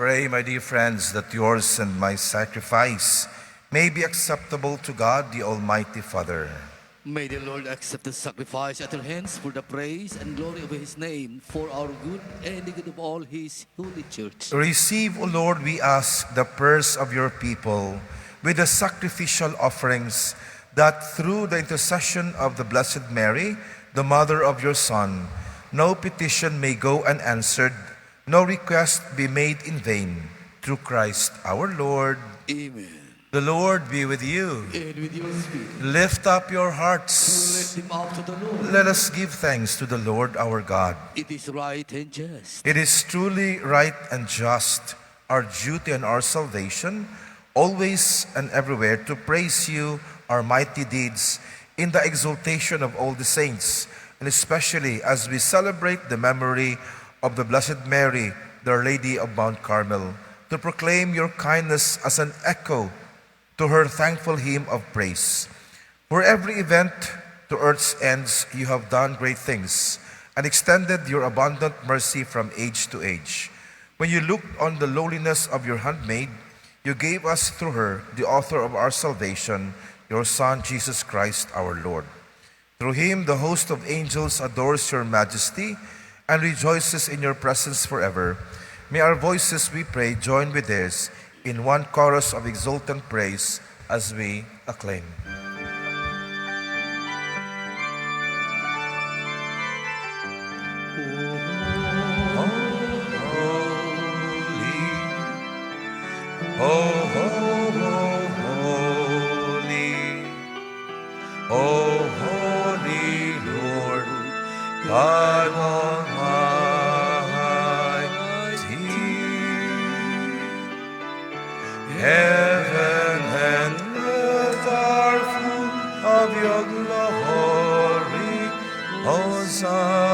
Pray, my dear friends, that yours and my sacrifice may be acceptable to God, the Almighty Father. May the Lord accept the sacrifice at your hands for the praise and glory of His name, for our good and the good of all His holy church. Receive, O Lord, we ask, the prayers of your people with the sacrificial offerings, that through the intercession of the Blessed Mary, the mother of your Son, no petition may go unanswered, no request be made in vain. Through Christ our Lord. Amen. The Lord be with you. And with your spirit, Lift up your to hearts. lift him up to the Lord. Let us give thanks to the Lord our God. It is right and just. It is truly right and just, our duty and our salvation, always and everywhere to praise you, our mighty deeds, in the exaltation of all the saints, and especially as we celebrate the memory of the Blessed Mary, the Our Lady of Mount Carmel, to proclaim your kindness as an echo to her thankful hymn of praise. For every event to earth's ends you have done great things, and extended your abundant mercy from age to age. When you looked on the lowliness of your handmaid, you gave us through her, the author of our salvation, your Son, Jesus Christ our Lord. Through him the host of angels adores your majesty and rejoices in your presence forever. May our voices, we pray, join with theirs in one chorus of exultant praise as we acclaim. Holy Lord, God Almighty. Heaven and earth are full of your glory. Hosanna.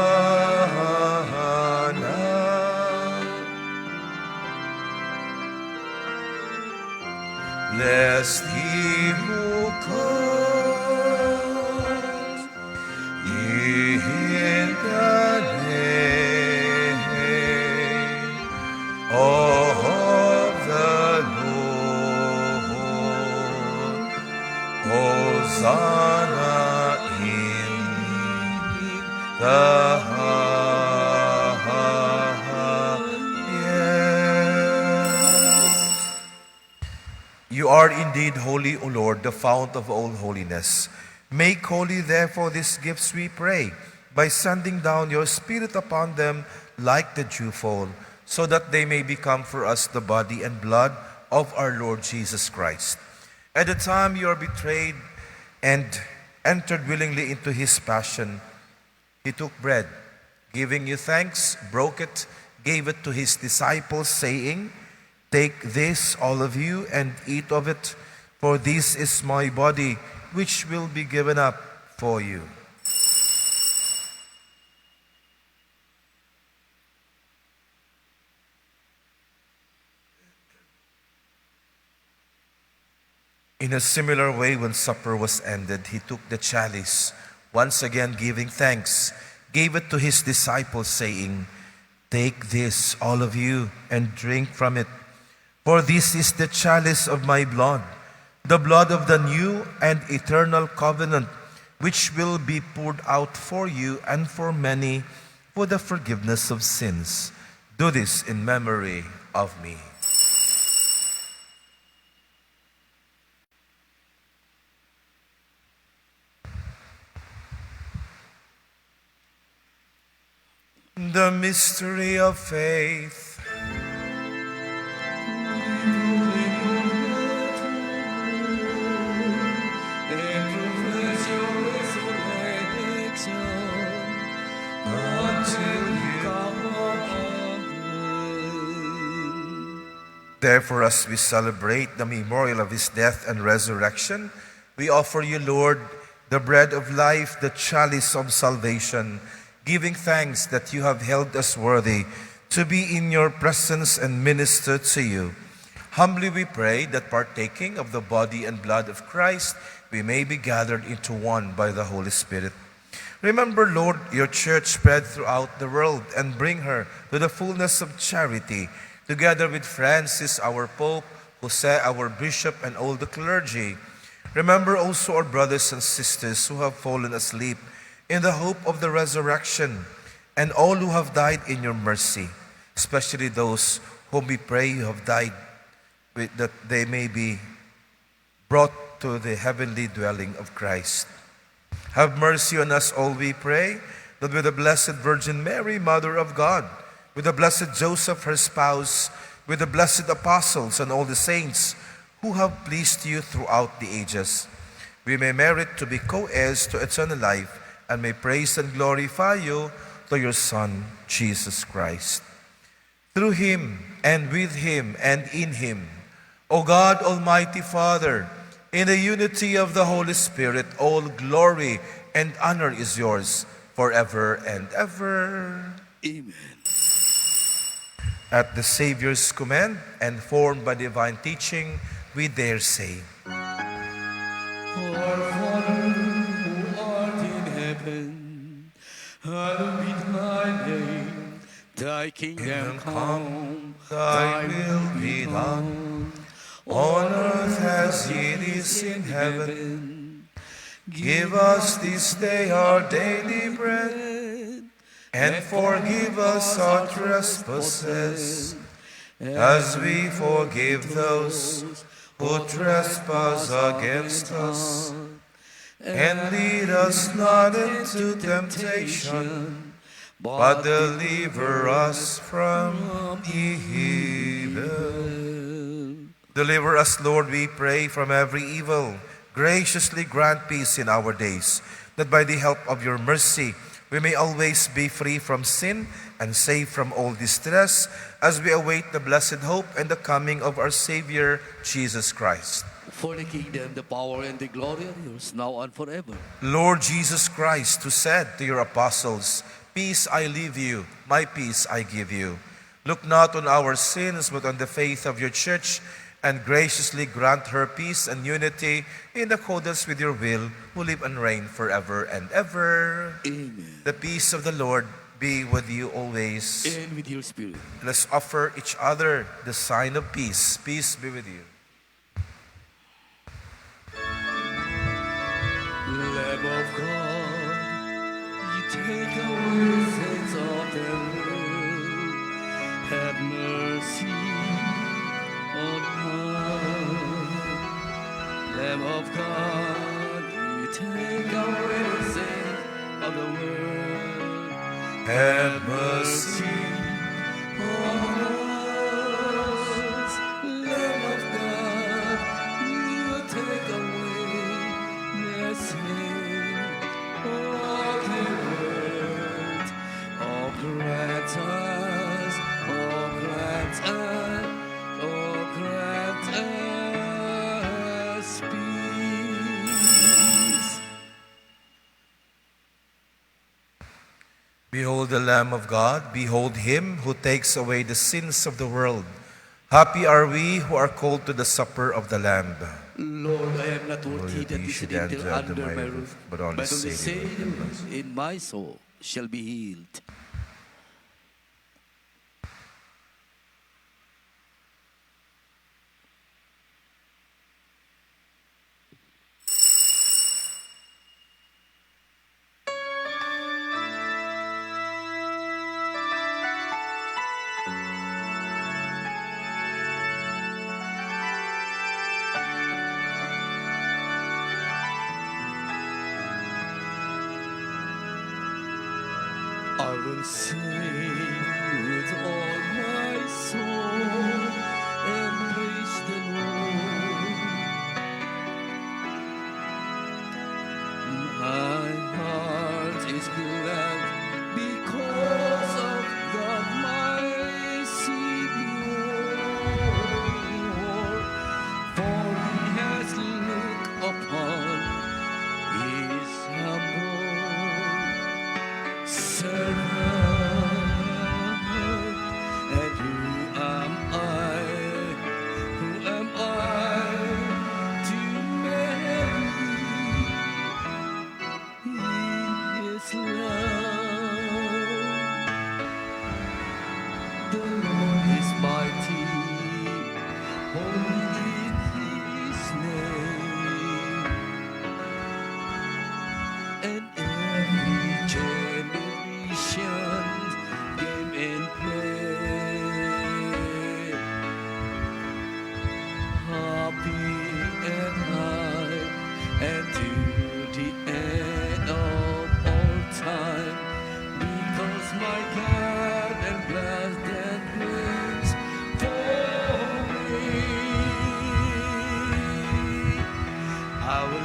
Blessed he who comes in the name of the Lord. Hosanna in the highest. You are indeed holy, O Lord, the fount of all holiness. Make holy, therefore, these gifts, we pray, by sending down your Spirit upon them like the dewfall, so that they may become for us the body and blood of our Lord Jesus Christ. At the time you are betrayed and entered willingly into his passion, he took bread, giving you thanks, broke it, gave it to his disciples, saying, "Take this, all of you, and eat of it, for this is my body, which will be given up for you." In a similar way, when supper was ended, he took the chalice, once again giving thanks, gave it to his disciples, saying, "Take this, all of you, and drink from it. For this is the chalice of my blood, the blood of the new and eternal covenant, which will be poured out for you and for many for the forgiveness of sins. Do this in memory of me." The mystery of faith. Therefore, as we celebrate the memorial of his death and resurrection, we offer you, Lord, the bread of life, the chalice of salvation, giving thanks that you have held us worthy to be in your presence and minister to you. Humbly we pray that partaking of the body and blood of Christ, we may be gathered into one by the Holy Spirit. Remember, Lord, your church spread throughout the world and bring her to the fullness of charity, together with Francis, our Pope, Jose, our Bishop, and all the clergy. Remember also our brothers and sisters who have fallen asleep in the hope of the resurrection, and all who have died in your mercy, especially those whom we pray you have died, that they may be brought to the heavenly dwelling of Christ. Have mercy on us all, we pray, that with the Blessed Virgin Mary, Mother of God, with the Blessed Joseph, her spouse, with the blessed apostles and all the saints who have pleased you throughout the ages, we may merit to be co-heirs to eternal life and may praise and glorify you through your Son, Jesus Christ. Through him and with him and in him, O God, Almighty Father, in the unity of the Holy Spirit, all glory and honor is yours forever and ever. Amen. At the Savior's command and formed by divine teaching, we dare say, Our Father, who art in heaven, hallowed be thy name. Thy kingdom come, thy will be done, on earth as it is in heaven. Give us this day our daily bread, and forgive us our trespasses, as we forgive those who trespass against us. And lead us not into temptation, but deliver us from evil. Deliver us, Lord, we pray, from every evil. Graciously grant peace in our days, that by the help of your mercy we may always be free from sin and safe from all distress, as we await the blessed hope and the coming of our Savior, Jesus Christ. For the kingdom, the power, and the glory are yours, now and forever. Lord Jesus Christ, who said to your apostles, "Peace I leave you, my peace I give you," look not on our sins, but on the faith of your church, and graciously grant her peace and unity in accordance with your will, who live and reign forever and ever. Amen. The peace of the Lord be with you always. And with your spirit. Let's offer each other the sign of peace. Peace be with you. Lamb of God, you take away sins of the world. Have mercy on us. Lamb of God, you take away sins of the world. Have mercy on us. Lamb of God, you take away the sin of the world. Oh, grant us, oh, grant us, oh, grant us peace. Behold the Lamb of God, behold him who takes away the sins of the world. Happy are we who are called to the supper of the Lamb. Lord, I am not worthy that you should enter under my roof, roof, but only say the word, and my soul shall be healed. I will sing with all my soul and praise the Lord. My heart is glad because of God my Savior, for He has looked upon His humble servant.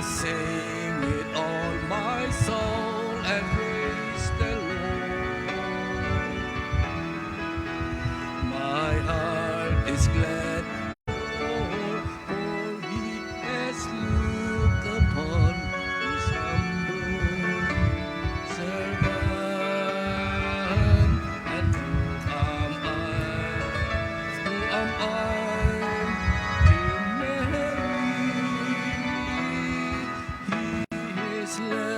Sing it all my soul and praise the Lord. My heart is glad, for he has looked upon his humble servant. And who am I to marry his land?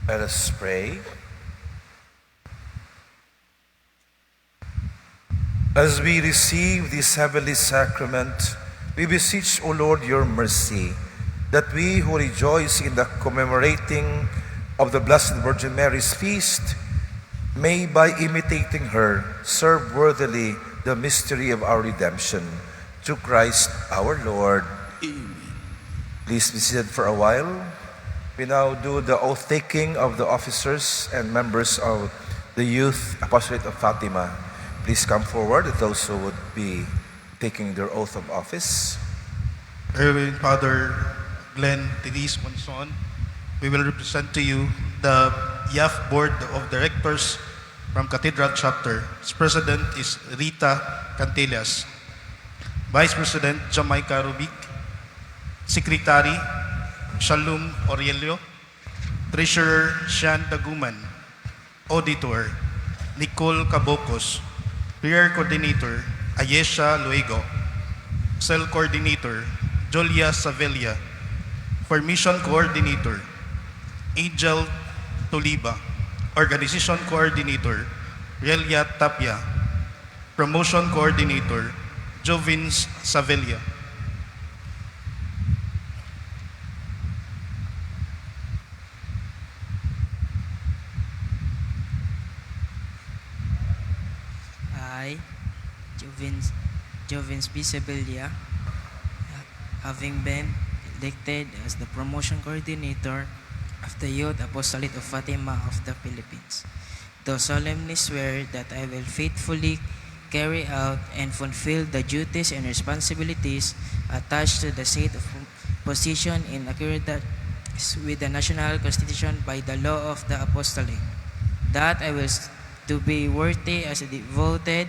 Let us pray. As we receive this heavenly sacrament, we beseech, O Lord, your mercy, that we who rejoice in the commemorating of the Blessed Virgin Mary's feast may, by imitating her, serve worthily the mystery of our redemption. Through Christ our Lord. Amen. Please be seated for a while. We now do the oath-taking of the officers and members of the Youth Apostolate of Fatima. Please come forward, those who would be taking their oath of office. Reverend Father Glenn Therese Monson, we will represent to you the YAF Board of Directors from Cathedral Chapter. Its President is Rita Cantillas. Vice President Jamaica Rubik. Secretary Shalom Aurelio. Treasurer Shan Daguman. Auditor Nicole Cabocos. Prayer Coordinator Ayesha Luego. Cell Coordinator Julia Sevilla. Formation Coordinator Angel Toliba. Organization Coordinator Relia Tapia. Promotion Coordinator Jovin Sevilla. I, Jovins P. Sevilla, having been elected as the promotion coordinator of the Youth Apostolate of Fatima of the Philippines, do solemnly swear that I will faithfully carry out and fulfill the duties and responsibilities attached to the seat of position in accordance with the national constitution by the law of the apostolate, that I will to be worthy as a devoted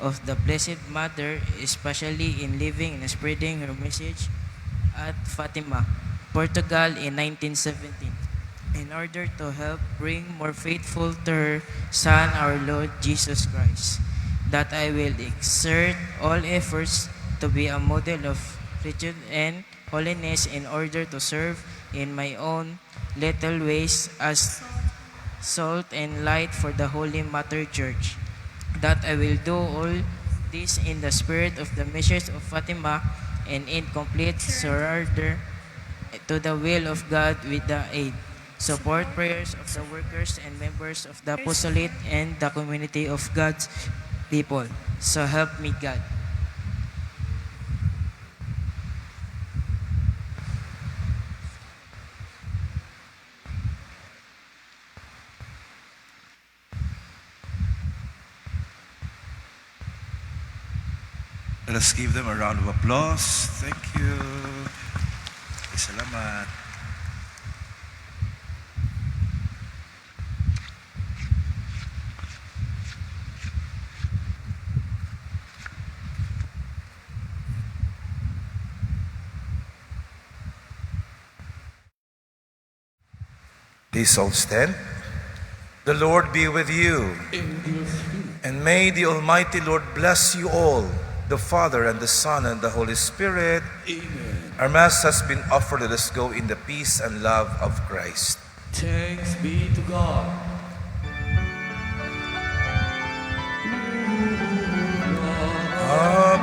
of the Blessed Mother, especially in living and spreading her message at Fatima, Portugal in 1917, in order to help bring more faithful to her Son, our Lord Jesus Christ, that I will exert all efforts to be a model of virtue and holiness in order to serve in my own little ways as salt and light for the Holy Mother Church, that I will do all this in the spirit of the message of Fatima and in complete surrender to the will of God with the aid, support, prayers of the workers and members of the apostolate and the community of God's people. So help me God. Let us give them a round of applause. Thank you. Salamat. Please all stand. The Lord be with you. And may the Almighty Lord bless you all, the Father and the Son and the Holy Spirit. Amen. Our Mass has been offered. Let us go in the peace and love of Christ. Thanks be to God.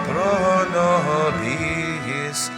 pro nobis,